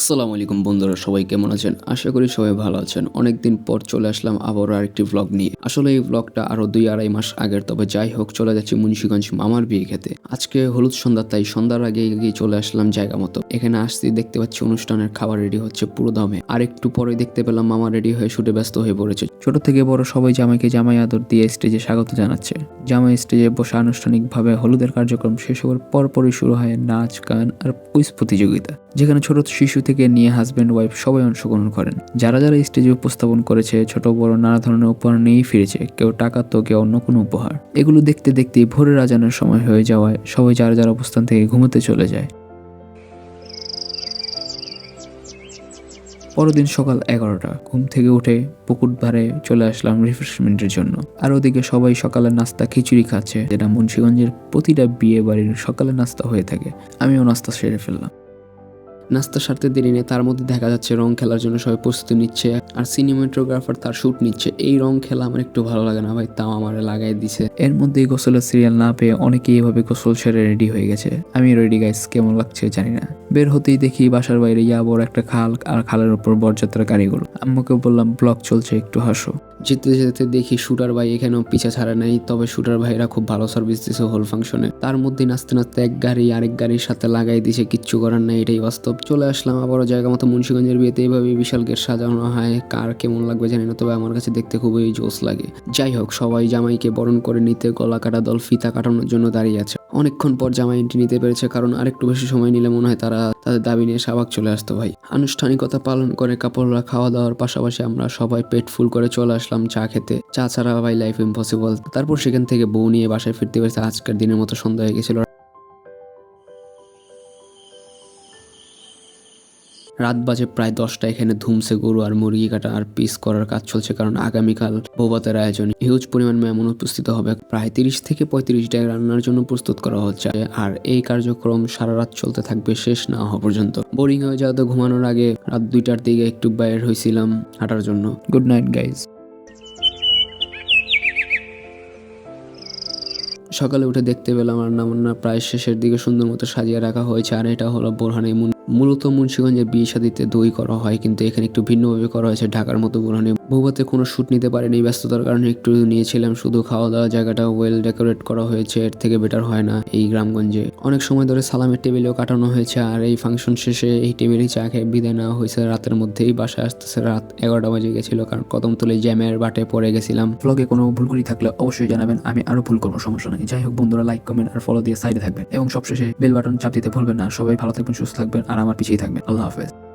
আসসালামু আলাইকুম বন্ধুরা, সবাই কেমন আছেন? আশা করি সবাই ভালো আছেন। অনেকদিন পর চলে আসলাম আবারও আরেকটি ব্লগ নিয়ে। আসলে এই ব্লগটা আরো 2-2.5 মাস আগের, তবে যাই হোক, চলে যাচ্ছি মুন্সিগঞ্জ মামার বিয়ে খেতে। আজকে হলুদ সন্ধ্যা, তাই সন্ধ্যার আগে গিয়ে চলে আসলাম জায়গা মতো। এখানে আসতে দেখতে পাচ্ছি অনুষ্ঠানের খাবার রেডি হচ্ছে পুরো দমে। আর একটু পরে দেখতে পেলাম মামা রেডি হয়ে শুটে ব্যস্ত হয়ে পড়েছে। ছোট থেকে বড় সবাই জামাইকে জামাই আদর দিয়ে স্টেজে স্বাগত জানাচ্ছে। জামাই স্টেজে বসে আনুষ্ঠানিকভাবে হলুদের কার্যক্রম শেষ হওয়ার পরপরই শুরু হয় নাচ, গান আর কুইজ প্রতিযোগিতা, যেখানে ছোট শিশু থেকে নিয়ে হাজব্যান্ড ওয়াইফ সবাই অংশগ্রহণ করেন। যারা যারা স্টেজে উপস্থাপন করেছে, ছোট বড় নানা ধরনের উপহার নিয়েই ফিরেছে, কেউ টাকা তো কেউ অন্য কোনো উপহার। এগুলো দেখতে দেখতেই ভোরের আজানের সময় হয়ে যাওয়ায় সবাই যার যার অবস্থান থেকে ঘুমোতে চলে যায়। পরদিন সকাল 11টা, ঘুম থেকে উঠে পুকুর ধারে চলে আসলাম রিফ্রেশমেন্টের জন্য। আর ওদিকে সবাই সকালের নাস্তা খিচুড়ি খাচ্ছে, যেটা মুন্সিগঞ্জের প্রতিটা বিয়ে বাড়ির সকালের নাস্তা হয়ে থাকে। আমিও নাস্তা সেরে ফেললাম। নাস্তা সারতে দেরি নেই, তার মধ্যে দেখা যাচ্ছে রং খেলার জন্য সবাই প্রস্তুতি নিচ্ছে আর সিনেমাটোগ্রাফার তার শুট নিচ্ছে। এই রং খেলা আমার একটু ভালো লাগে না ভাই, তাও আমার লাগাই দিছে। এর মধ্যেই গোসলের সিরিয়াল না পেয়ে অনেকেই এভাবে গোসল সেরে রেডি হয়ে গেছে। আমি রেডি গাইস, কেমন লাগছে জানি না। বের হতেই দেখি বাসার বাইরে বড় একটা খাল, আর খালের উপর বরযাত্রার গাড়িগুলো। আম্মুকে বললাম ব্লগ চলছে, একটু হাসো। যেতে যেতে দেখি শুটার ভাই এখানেও পিছা ছাড়া নাই, তবে শুটার ভাইরা খুব ভালো সার্ভিস দিছে হোল ফাংশনে। তার মধ্যে নাচতে নাচতে এক গাড়ি আরেক গাড়ির সাথে লাগাই দিছে, কিচ্ছু করার নাই, এটাই বাস্তব। চলে আসলাম আবারও জায়গা মতো মুন্সিগঞ্জের বিয়েতে। এইভাবে বিশাল গেট সাজানো হয়, কার কেমন লাগবে জানি না, তবে আমার কাছে দেখতে খুবই জোস লাগে। যাই হোক, সবাই জামাইকে বরণ করে নিতে গলা কাটা দল ফিতা কাটানোর জন্য দাঁড়িয়ে আছে। অনেকক্ষণ পর জামাই এন্ট্রি নিতে পেরেছে, কারণ আরেকটু বেশি সময় নিলে মনে হয় তারা তাদের দাবি নিয়ে শাহবাগ চলে আসতো ভাই। আনুষ্ঠানিকতা পালন করে কাপড়রা খাওয়া দাওয়ার পাশাপাশি আমরা সবাই পেট ফুল করে চলে আসলাম চা খেতে। চা ছাড়া ভাই লাইফ ইম্পসিবল। তারপর সেখান থেকে বউ নিয়ে বাসায় ফিরতে পেরেছে। আজকের দিনের মতো সন্ধ্যা হয়ে গেছিল। রাত বাজে প্রায় 10টা। এখানে ধুমসে গরু আর মুরগি কাটা আর পিস করার কাজ চলছে, কারণ আগামীকাল বৌভাতের আয়োজন। হিউজ পরিমাণ মেহমান উপস্থিত হবে। প্রায় 30 থেকে 35টা রান্নার জন্য প্রস্তুত করা হচ্ছে, আর এই কার্যক্রম সারা রাত চলতে থাকবে, শেষ না হওয়া পর্যন্ত। বোরিং হয়ে যাওয়া তো ঘুমানোর আগে রাত 2টার দিকে একটু বাইরে হয়েছিলাম হাঁটার জন্য। Good night guys. সকালে উঠে দেখতে পেলাম আর রান্না প্রায় শেষের দিকে সুন্দর মতো সাজিয়ে রাখা হয়েছে। আর এটা হলো বোরহানি। মূলত মুন্সিগঞ্জের বিয়ে শাদিতে দই করা হয়, কিন্তু এখানে একটু ভিন্নভাবে করা হয়েছে। ঢাকার মতো বোরহানি বৌভাতে কোনো শ্যুট নিতে পারেনি, ব্যস্ততার কারণে একটু নিয়েছিলাম শুধু খাওয়া দাওয়া। জায়গাটা ওয়েল ডেকোরেট করা হয়েছে, এর থেকে বেটার হয় না এই গ্রামগঞ্জে। অনেক সময় ধরে সালামের টেবিলেও কাটানো হয়েছে, আর এই ফাংশন শেষে এই টেবিলে চা খেয়ে বিদায় নেওয়া হয়েছে রাতের মধ্যেই। বাসায় আসতেছে রাত 11টা বাজে গেছিল, কারণ কদমতলী জ্যামের বাটে পড়ে গেছিলাম। ব্লগে কোনো ভুল করি থাকলে অবশ্যই জানাবেন, আমি আরো ভুল করবো, সমস্যা নেই। যাই হোক বন্ধুরা, লাইক, কমেন্ট আর ফলো দিয়ে সাইডে থাকবেন, এবং সবশেষে বেল বাটন চাপ দিতে ভুলবেন না। সবাই ভালো থাকবেন, সুস্থ থাকবেন, আর আমার পিছিয়ে থাকবেন। আল্লাহ হাফেজ।